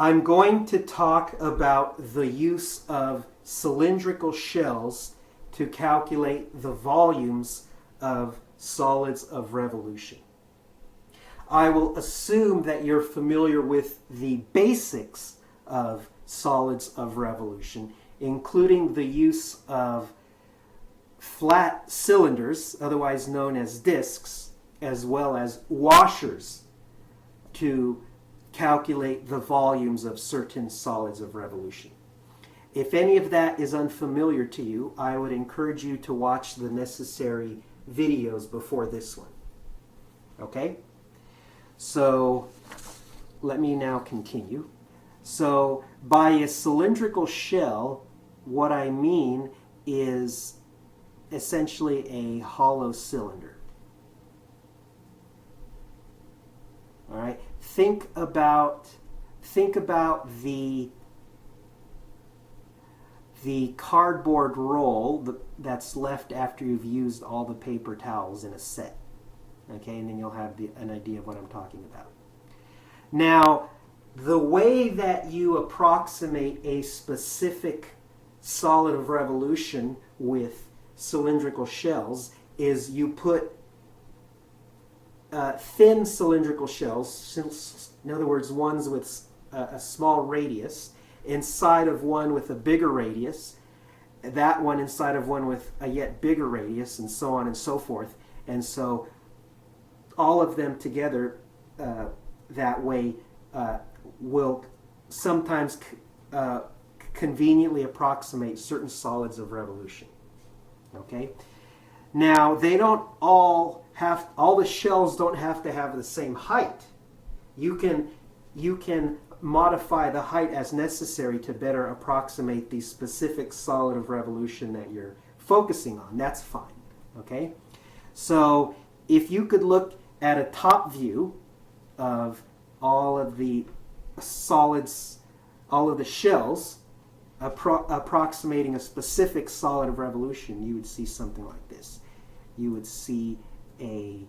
I'm going to talk about the use of cylindrical shells to calculate the volumes of solids of revolution. I will assume that you're familiar with the basics of solids of revolution, including the use of flat cylinders, otherwise known as disks, as well as washers to calculate the volumes of certain solids of revolution. If any of that is unfamiliar to you, I would encourage you to watch the necessary videos before this one. Okay? So let me now continue. So by a cylindrical shell, what I mean is essentially a hollow cylinder. All right? Think about the cardboard roll that's left after you've used all the paper towels in a set. Okay, and then you'll have an idea of what I'm talking about. Now, the way that you approximate a specific solid of revolution with cylindrical shells is you put thin cylindrical shells, in other words, ones with a small radius, inside of one with a bigger radius, that one inside of one with a yet bigger radius, and so on and so forth. And so all of them together that way will sometimes conveniently approximate certain solids of revolution. Okay? Now, they don't all the shells don't have to have the same height. You can modify the height as necessary to better approximate the specific solid of revolution that you're focusing on. That's fine. Okay? So if you could look at a top view of all of the solids, all of the shells approximating a specific solid of revolution, you would see something like this. You would see a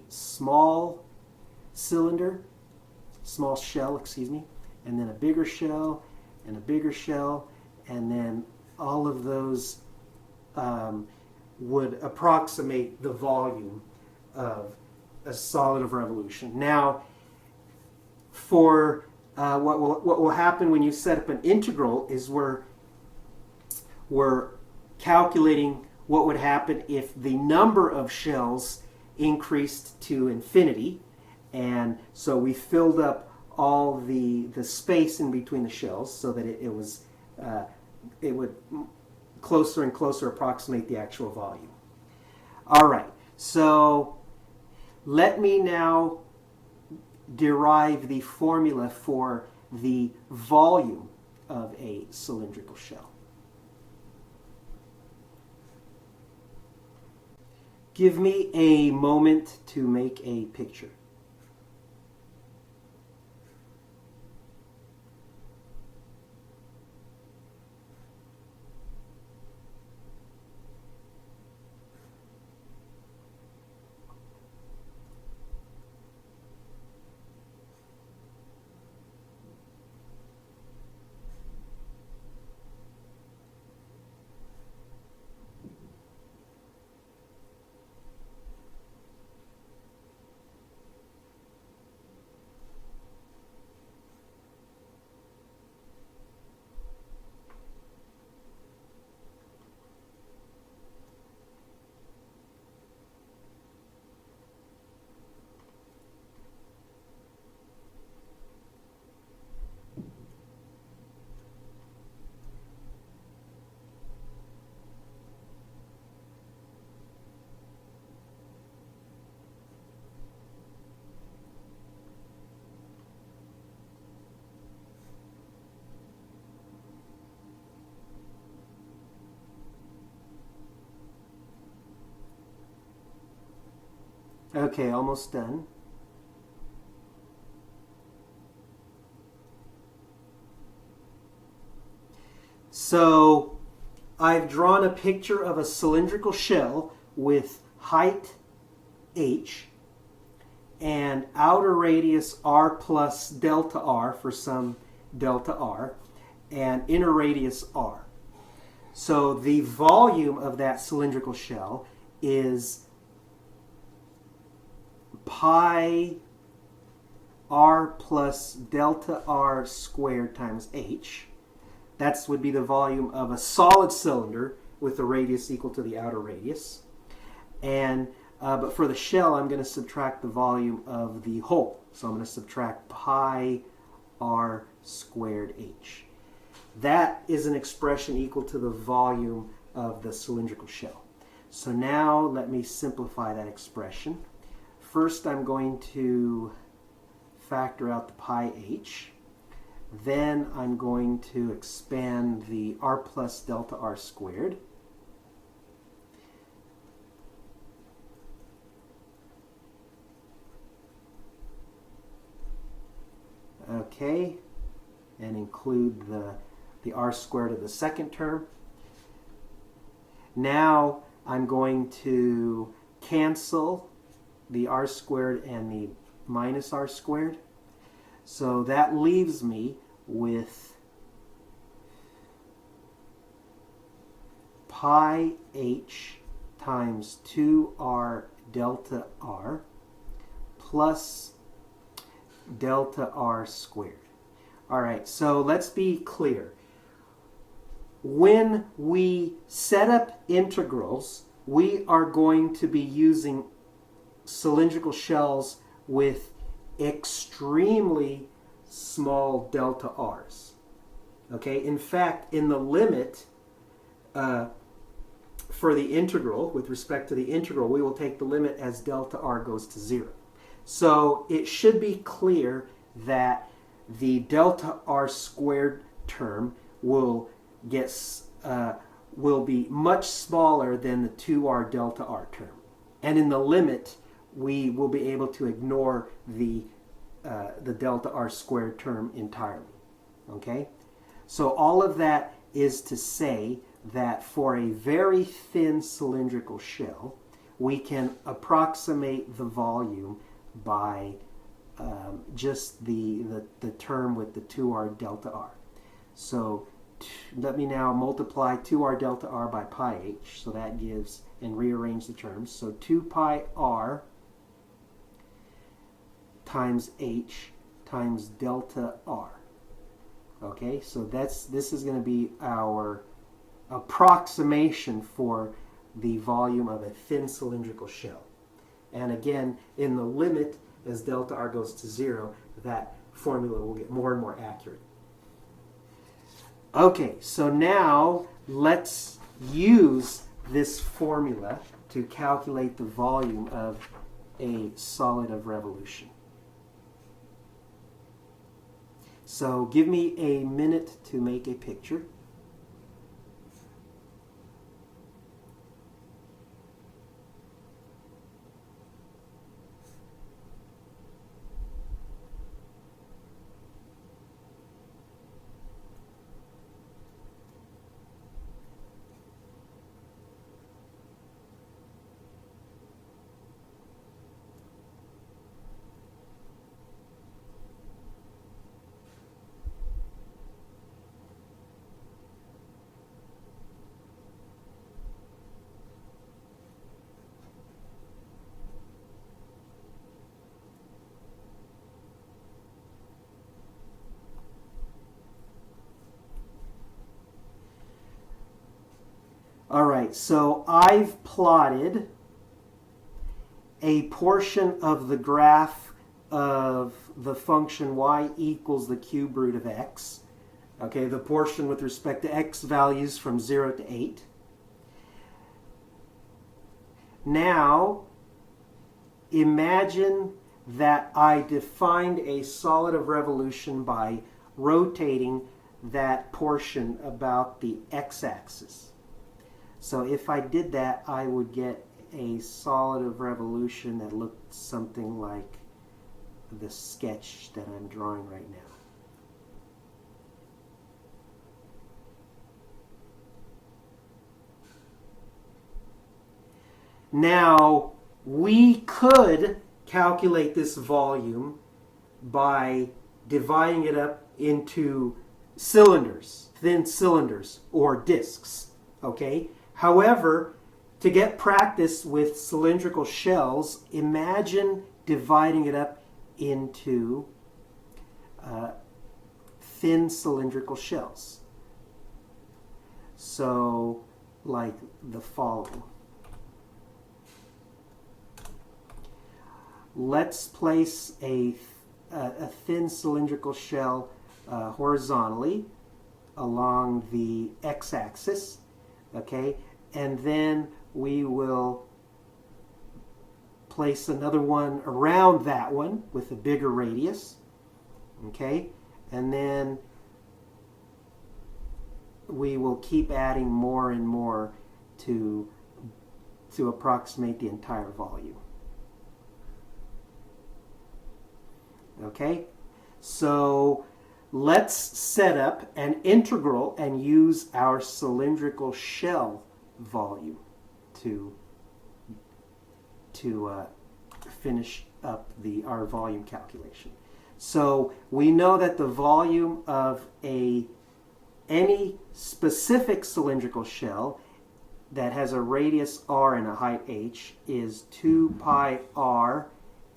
small cylinder, small shell, and then a bigger shell, and a bigger shell, and then all of those would approximate the volume of a solid of revolution. Now, for what will happen when you set up an integral is we're calculating what would happen if the number of shells increased to infinity, and so we filled up all the space in between the shells so that it would closer and closer approximate the actual volume. All right, so let me now derive the formula for the volume of a cylindrical shell. Give me a moment to make a picture. Okay, almost done. So I've drawn a picture of a cylindrical shell with height h and outer radius r plus delta r for some delta r, and inner radius r. So the volume of that cylindrical shell is pi r plus delta r squared times h. That would be the volume of a solid cylinder with a radius equal to the outer radius. And but for the shell, I'm going to subtract the volume of the hole. So I'm going to subtract pi r squared h. That is an expression equal to the volume of the cylindrical shell. So now let me simplify that expression. First, I'm going to factor out the pi h. Then I'm going to expand the r plus delta r squared. Okay, and include the r squared of the second term. Now I'm going to cancel the r squared and the minus r squared. So that leaves me with pi h times 2r delta r plus delta r squared. All right, so let's be clear. When we set up integrals, we are going to be using cylindrical shells with extremely small delta r's. Okay, in fact, in the limit for the integral, with respect to the integral, we will take the limit as delta r goes to 0. So it should be clear that the delta r squared term will be much smaller than the 2r delta r term. And in the limit, we will be able to ignore the delta r squared term entirely. Okay? So all of that is to say that for a very thin cylindrical shell, we can approximate the volume by just the term with the 2r delta r. So let me now multiply 2r delta r by pi h. So that gives, and rearrange the terms. So 2 pi r times h times delta r. Okay, so this is going to be our approximation for the volume of a thin cylindrical shell. And again, in the limit, as delta r goes to 0, that formula will get more and more accurate. Okay, so now let's use this formula to calculate the volume of a solid of revolution. So give me a minute to make a picture. All right, so I've plotted a portion of the graph of the function y equals the cube root of x. Okay, the portion with respect to x values from 0 to 8. Now, imagine that I defined a solid of revolution by rotating that portion about the x-axis. So if I did that, I would get a solid of revolution that looked something like the sketch that I'm drawing right now. Now, we could calculate this volume by dividing it up into cylinders, thin cylinders, or discs. Okay? However, to get practice with cylindrical shells, imagine dividing it up into thin cylindrical shells. So, like the following. Let's place a thin cylindrical shell horizontally along the x-axis, okay? And then we will place another one around that one with a bigger radius, okay? And then we will keep adding more and more to approximate the entire volume. Okay? So let's set up an integral and use our cylindrical shell volume to finish up our volume calculation. So we know that the volume of any specific cylindrical shell that has a radius r and a height h is 2 pi r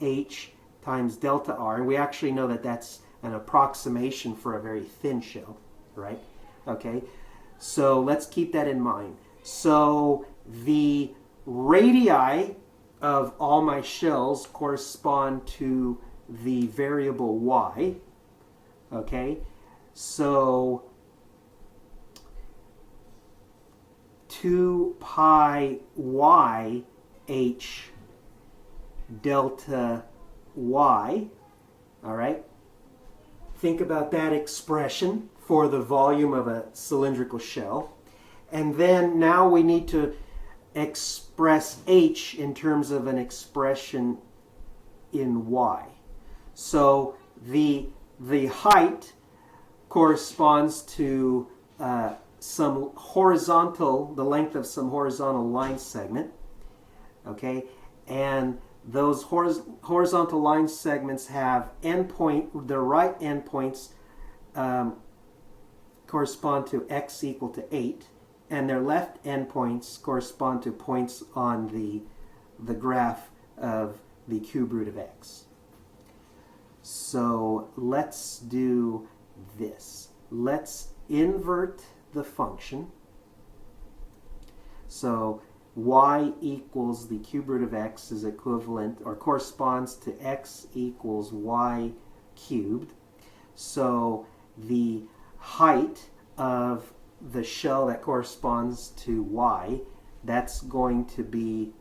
h times delta r. And we actually know that that's an approximation for a very thin shell, right? Okay, so let's keep that in mind. So the radii of all my shells correspond to the variable y, okay? So 2 pi y h delta y, all right? Think about that expression for the volume of a cylindrical shell. And then now we need to express h in terms of an expression in y. So the height corresponds to some horizontal, the length of some horizontal line segment, okay? And those horizontal line segments have the right endpoints correspond to x equal to 8, and their left endpoints correspond to points on the graph of the cube root of x. So let's do this. Let's invert the function. So y equals the cube root of x is equivalent or corresponds to x equals y cubed. So the height of the shell that corresponds to y, that's going to be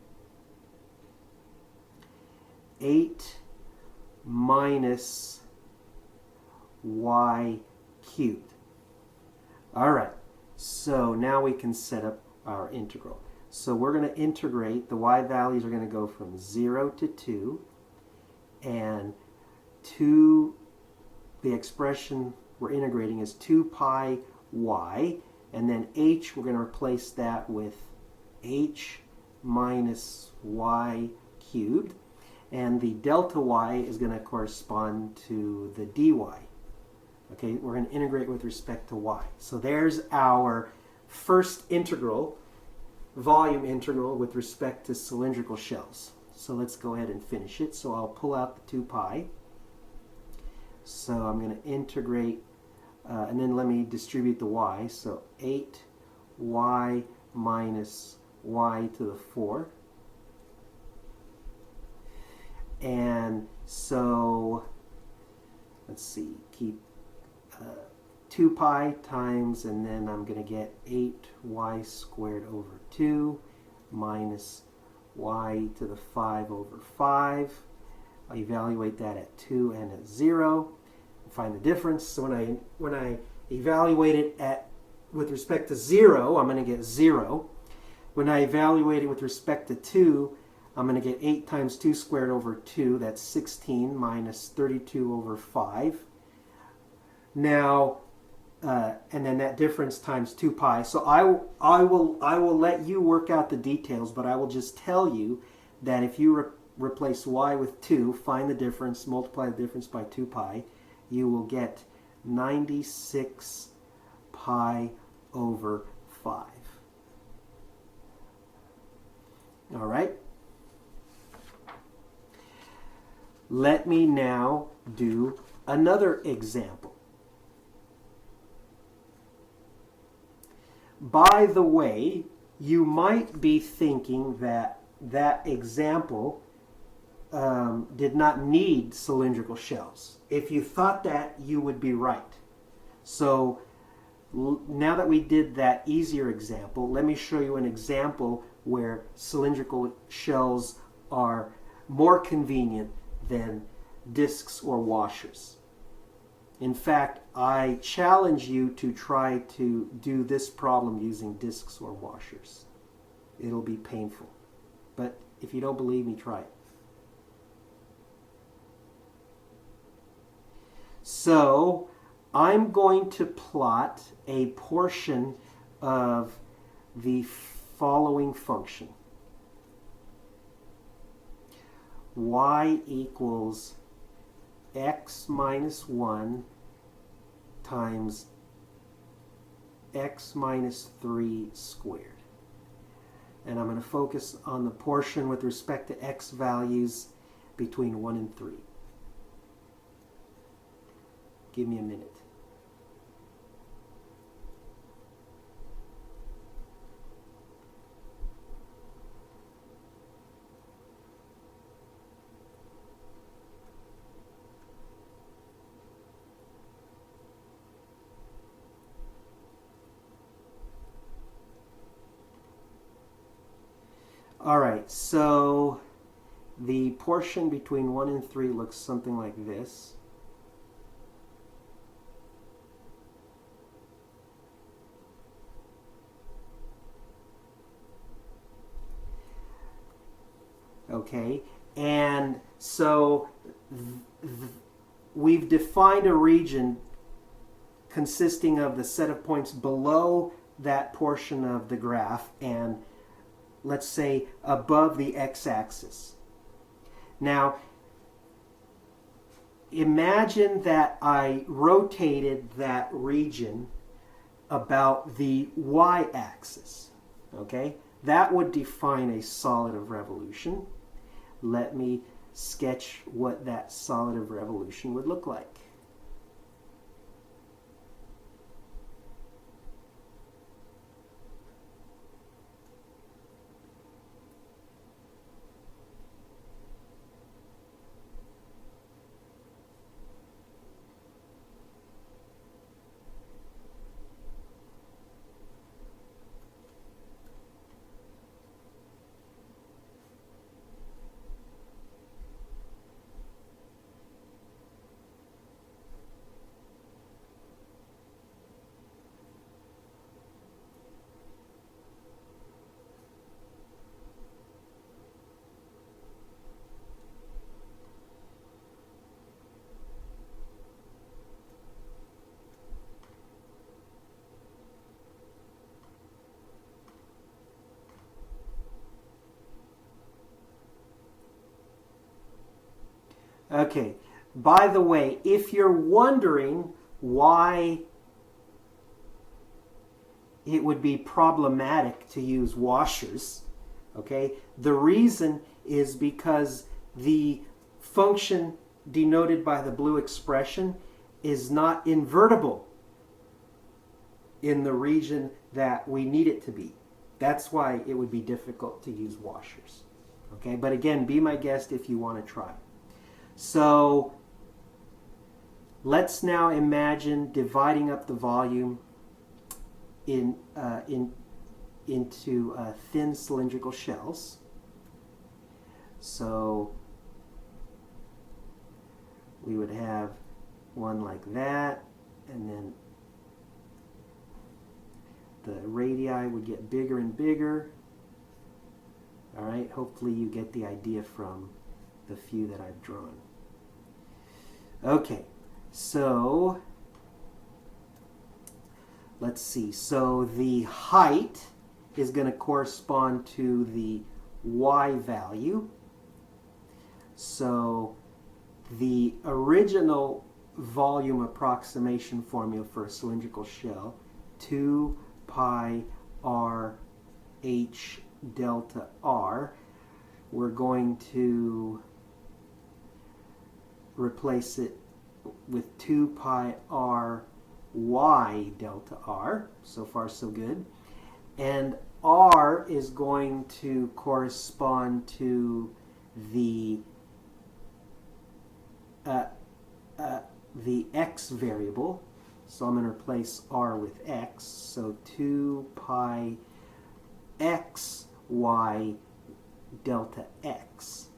8 minus y cubed. All right, so now we can set up our integral. So we're going to integrate, the y values are going to go from 0 to 2, and the expression we're integrating is 2 pi y, and then h, we're going to replace that with h minus y cubed, and the delta y is going to correspond to the dy. Okay, we're going to integrate with respect to y. So there's our first integral, volume integral with respect to cylindrical shells. So let's go ahead and finish it. So I'll pull out the 2 pi. So I'm going to integrate, and then let me distribute the y. So 8y minus y to the 4. And so, let's see, keep 2 pi times, and then I'm going to get 8y squared over 2 minus y to the 5 over 5. I'll evaluate that at 2 and at 0. Find the difference. So when I evaluate it with respect to 0, I'm going to get 0. When I evaluate it with respect to 2, I'm going to get 8 times 2 squared over 2. That's 16 minus 32 over 5. Now, and then that difference times 2 pi. So I will let you work out the details, but I will just tell you that if you replace y with 2, find the difference, multiply the difference by 2 pi, you will get 96 pi over 5. All right? Let me now do another example. By the way, you might be thinking that that example did not need cylindrical shells. If you thought that, you would be right. So now that we did that easier example, let me show you an example where cylindrical shells are more convenient than discs or washers. In fact, I challenge you to try to do this problem using discs or washers. It'll be painful. But if you don't believe me, try it. So I'm going to plot a portion of the following function. Y equals x minus 1 times x minus 3 squared. And I'm going to focus on the portion with respect to x values between 1 and 3. Give me a minute. All right, so the portion between 1 and 3 looks something like this. Okay, and so we've defined a region consisting of the set of points below that portion of the graph and, let's say, above the x-axis. Now, imagine that I rotated that region about the y-axis. Okay, that would define a solid of revolution. Let me sketch what that solid of revolution would look like. Okay, by the way, if you're wondering why it would be problematic to use washers, okay, the reason is because the function denoted by the blue expression is not invertible in the region that we need it to be. That's why it would be difficult to use washers. Okay, but again, be my guest if you want to try. So let's now imagine dividing up the volume into thin cylindrical shells. So we would have one like that, and then the radii would get bigger and bigger. All right, hopefully you get the idea from the few that I've drawn. Okay, so let's see. So the height is going to correspond to the y value. So the original volume approximation formula for a cylindrical shell, 2 pi r h delta r, we're going to replace it with 2 pi r y delta r. So far so good. And r is going to correspond to the x variable. So I'm going to replace r with x. So 2 pi x y delta x.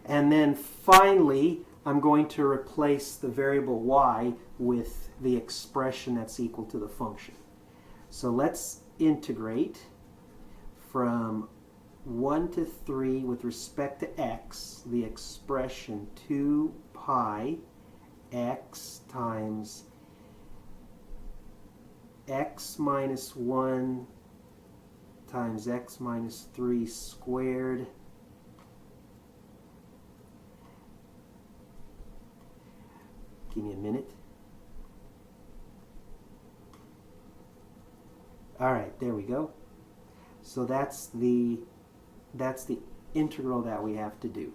And then finally, I'm going to replace the variable y with the expression that's equal to the function. So let's integrate from 1 to 3 with respect to x, the expression 2 pi x times x minus 1 times x minus 3 squared Give me a minute. All right, there we go. So that's the integral that we have to do.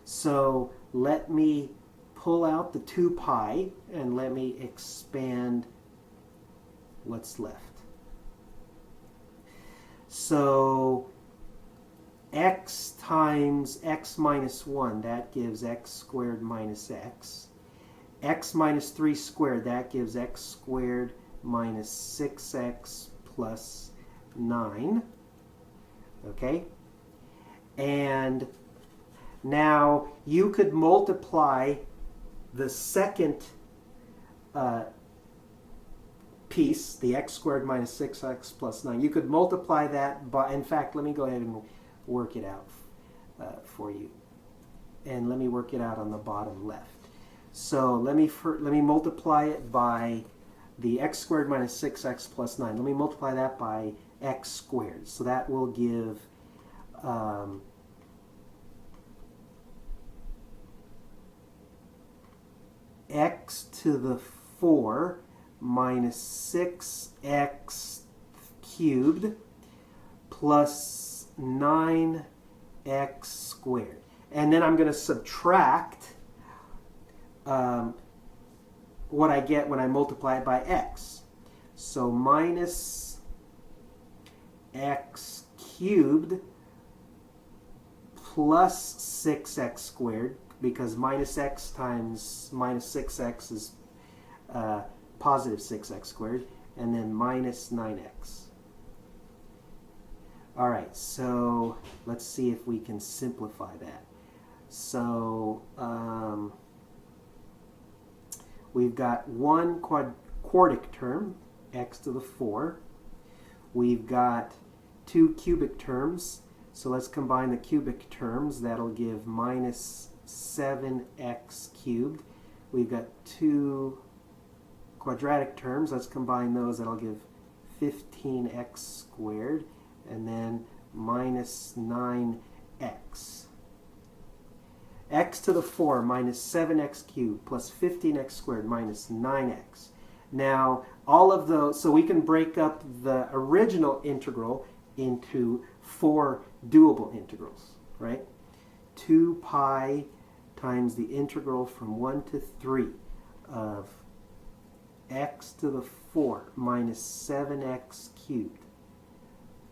So let me pull out the 2 pi and let me expand what's left. So x times x minus 1, that gives x squared minus x. X minus 3 squared, that gives x squared minus 6x plus 9. Okay? And now you could multiply the second piece, the x squared minus 6x plus 9. You could multiply that by, in fact, let me go ahead and work it out for you. And let me work it out on the bottom left. So let me multiply it by the x squared minus 6x plus 9. Let me multiply that by x squared. So that will give x to the 4 minus 6x cubed plus 9x squared. And then I'm going to subtract what I get when I multiply it by x. So minus x cubed plus 6x squared, because minus x times minus 6x is positive 6x squared, and then minus 9x. All right, so let's see if we can simplify that. So we've got one quartic term, x to the 4. We've got 2 cubic terms, so let's combine the cubic terms. That'll give minus 7x cubed. We've got 2 quadratic terms. Let's combine those. That'll give 15x squared, and then minus 9x. X to the 4 minus 7x cubed plus 15x squared minus 9x. Now, all of those, so we can break up the original integral into 4 doable integrals, right? 2 pi times the integral from 1 to 3 of x to the 4 minus 7x cubed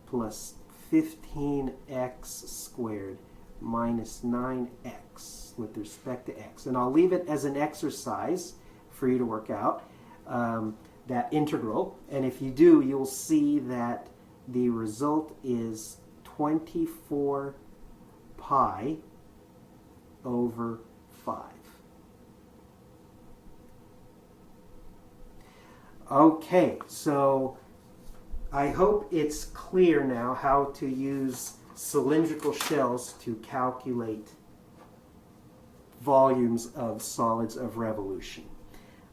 plus 15x squared minus 9x with respect to x. And I'll leave it as an exercise for you to work out that integral. And if you do, you'll see that the result is 24 pi over 5. Okay, so I hope it's clear now how to use cylindrical shells to calculate volumes of solids of revolution.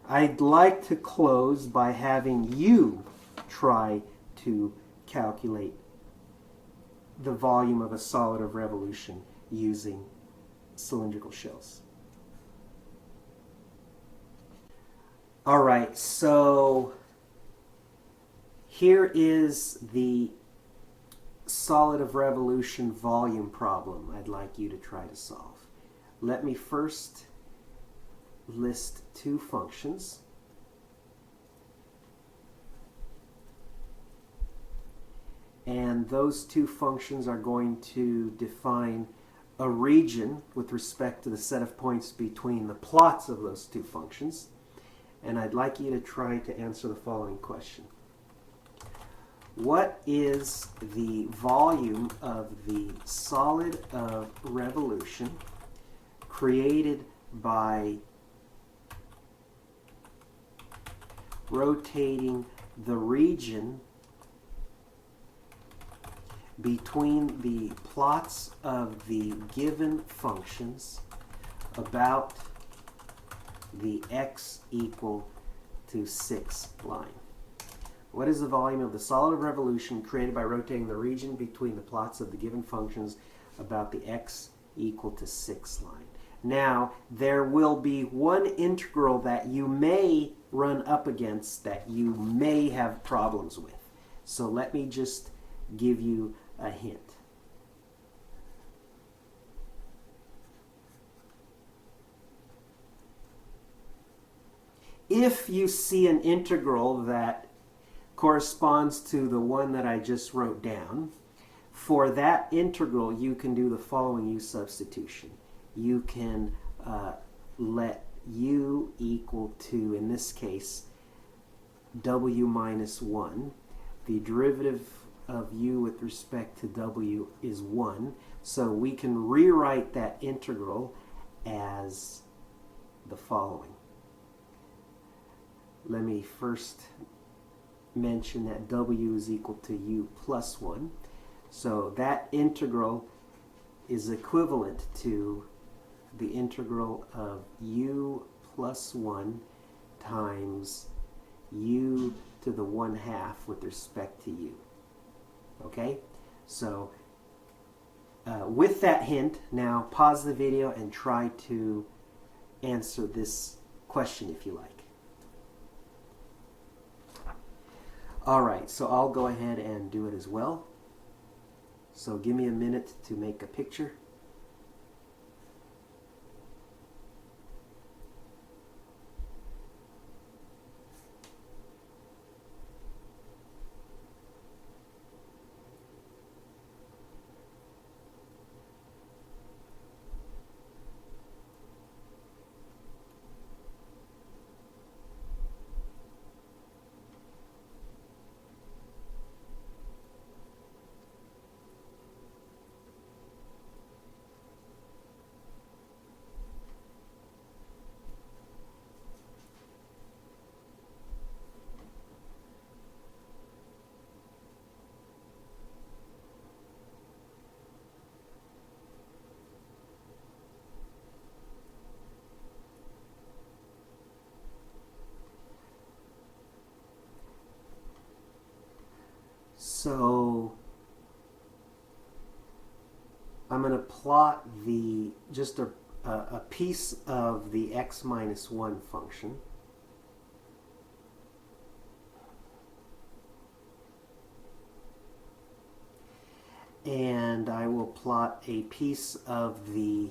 I'd like to close by having you try to calculate the volume of a solid of revolution using cylindrical shells. All right, so here is the solid of revolution volume problem I'd like you to try to solve. Let me first list two functions. And those two functions are going to define a region with respect to the set of points between the plots of those two functions. And I'd like you to try to answer the following question. What is the volume of the solid of revolution created by rotating the region between the plots of the given functions about the x equal to 6 line? What is the volume of the solid of revolution created by rotating the region between the plots of the given functions about the x equal to 6 line? Now, there will be one integral that you may run up against that you may have problems with. So let me just give you a hint. If you see an integral that corresponds to the one that I just wrote down, for that integral you can do the following u substitution. You can let u equal to, in this case, w minus 1. The derivative of u with respect to w is 1. So we can rewrite that integral as the following. Let me first mention that w is equal to u plus 1. So that integral is equivalent to the integral of u plus 1 times u to the 1/2 with respect to u. Okay? So with that hint, now pause the video and try to answer this question if you like. All right, so I'll go ahead and do it as well. So give me a minute to make a picture. So I'm going to plot just a piece of the x minus 1 function. And I will plot a piece of the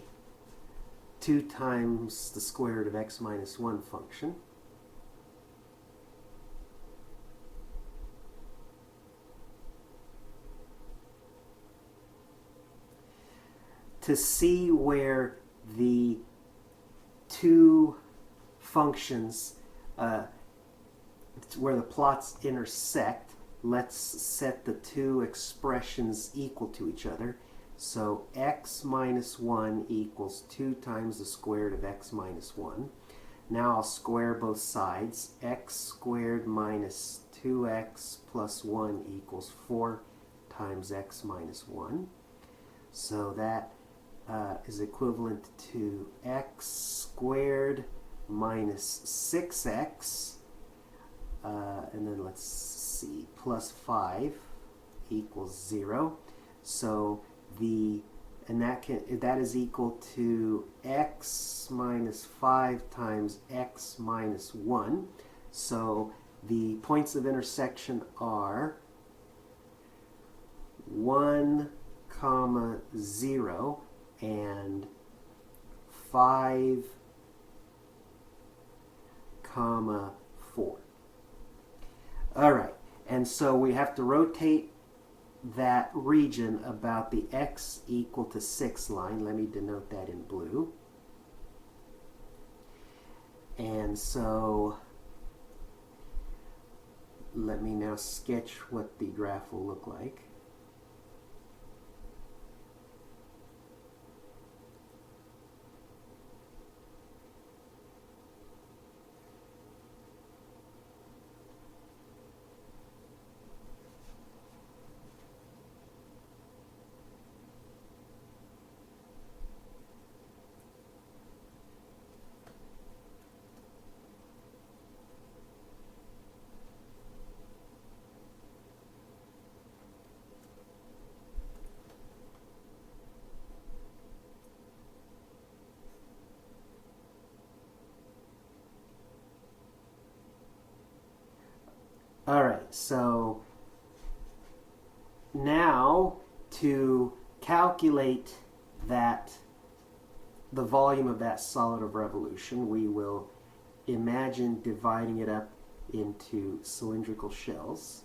2 times the square root of x minus 1 function. To see where the two functions, where the plots intersect, let's set the two expressions equal to each other. So x minus 1 equals 2 times the square root of x minus 1. Now I'll square both sides. X squared minus 2x plus 1 equals 4 times x minus 1. So that is equivalent to x squared minus 6x, and then let's see, plus 5 equals 0. So that is equal to x minus 5 times x minus 1. So the points of intersection are 1, 0 and 5, 4. All right, and so we have to rotate that region about the x equal to 6 line. Let me denote that in blue. And so let me now sketch what the graph will look like. All right, so now to calculate the volume of that solid of revolution, we will imagine dividing it up into cylindrical shells.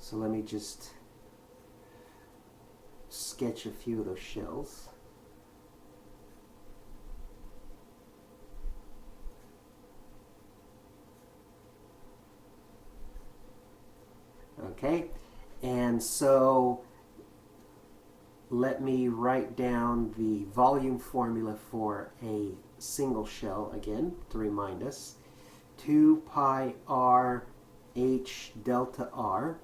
So let me just sketch a few of those shells. Okay, and so let me write down the volume formula for a single shell again to remind us. 2 pi r h delta r.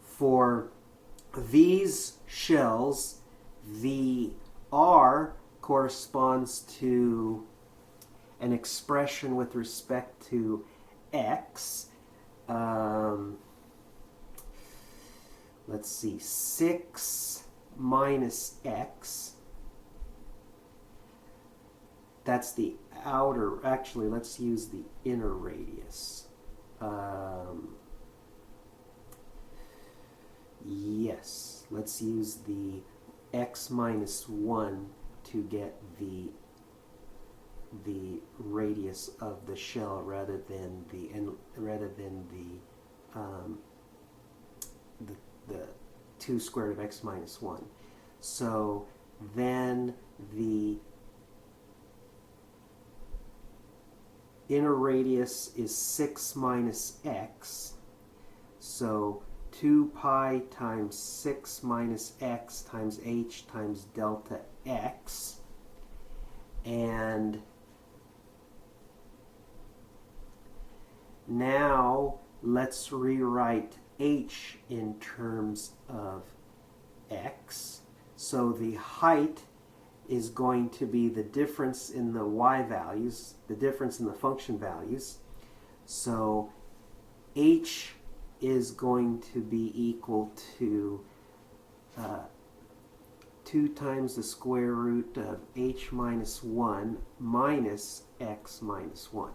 For these shells, the r corresponds to an expression with respect to x. Let's see, 6 minus x. That's the outer, actually, let's use the inner radius. Yes, let's use the x minus 1 to get the radius of the shell rather than the 2 squared of x minus 1. So then the inner radius is 6 minus x. So 2 pi times 6 minus x times h times delta x. And now let's rewrite h in terms of x. So the height is going to be the difference in the y values, the difference in the function values. So h is going to be equal to 2 times the square root of h minus 1 minus x minus 1.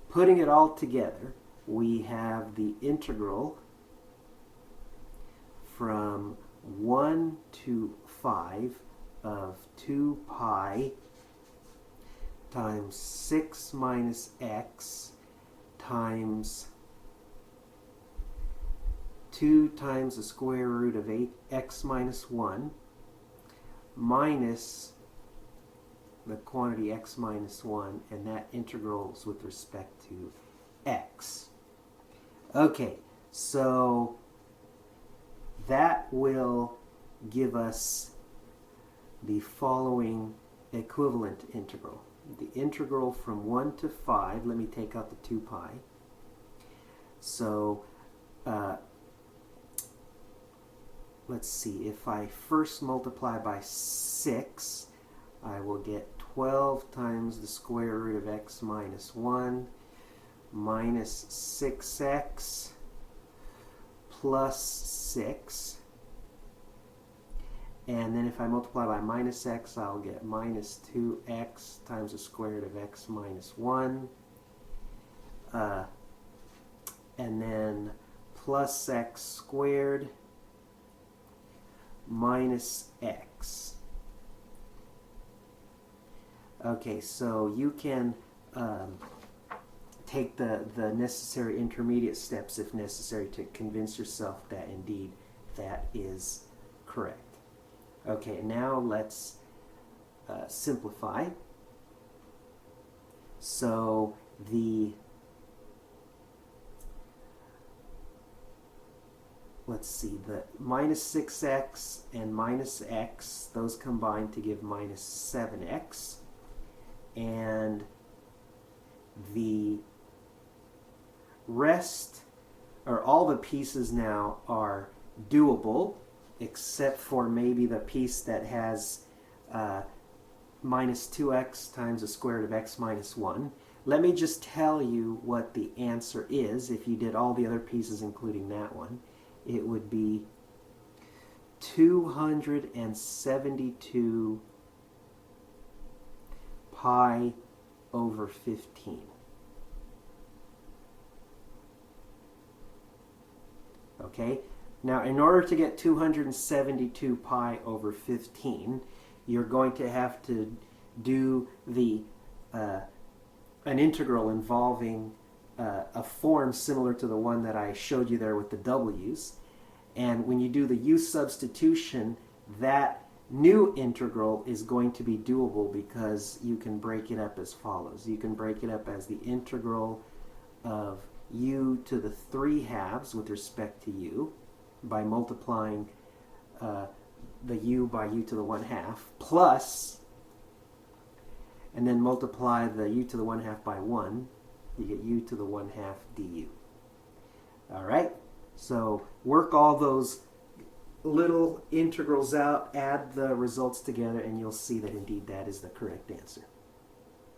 Putting it all together, we have the integral from 1 to 5 of 2 pi times 6 minus x times 2 times the square root of x minus 1 minus the quantity x minus 1, and that integral is with respect to x. Okay, so that will give us the following equivalent integral. The integral from 1 to 5, let me take out the 2 pi. So let's see, if I first multiply by 6, I will get 12 times the square root of x minus 1 minus 6x plus 6. And then if I multiply by minus x, I'll get minus 2x times the square root of x minus 1. And then plus x squared minus x. Okay, so you can take the necessary intermediate steps if necessary to convince yourself that indeed that is correct. Okay, now let's simplify. So let's see, the minus 6x and minus x, those combine to give minus 7x. And the rest, or all the pieces now, are doable, except for maybe the piece that has minus 2x times the square root of x minus 1. Let me just tell you what the answer is. If you did all the other pieces, including that one, it would be 272 pi over 15. Okay? Now, in order to get 272 pi over 15, you're going to have to do an integral involving a form similar to the one that I showed you there with the w's. And when you do the u substitution, that new integral is going to be doable because you can break it up as follows. You can break it up as the integral of u to the 3/2 with respect to u by multiplying the u by u to the 1/2 plus, and then multiply the u to the 1/2 by 1, you get u to the 1/2 du. All right, so work all those little integrals out, add the results together, and you'll see that indeed that is the correct answer.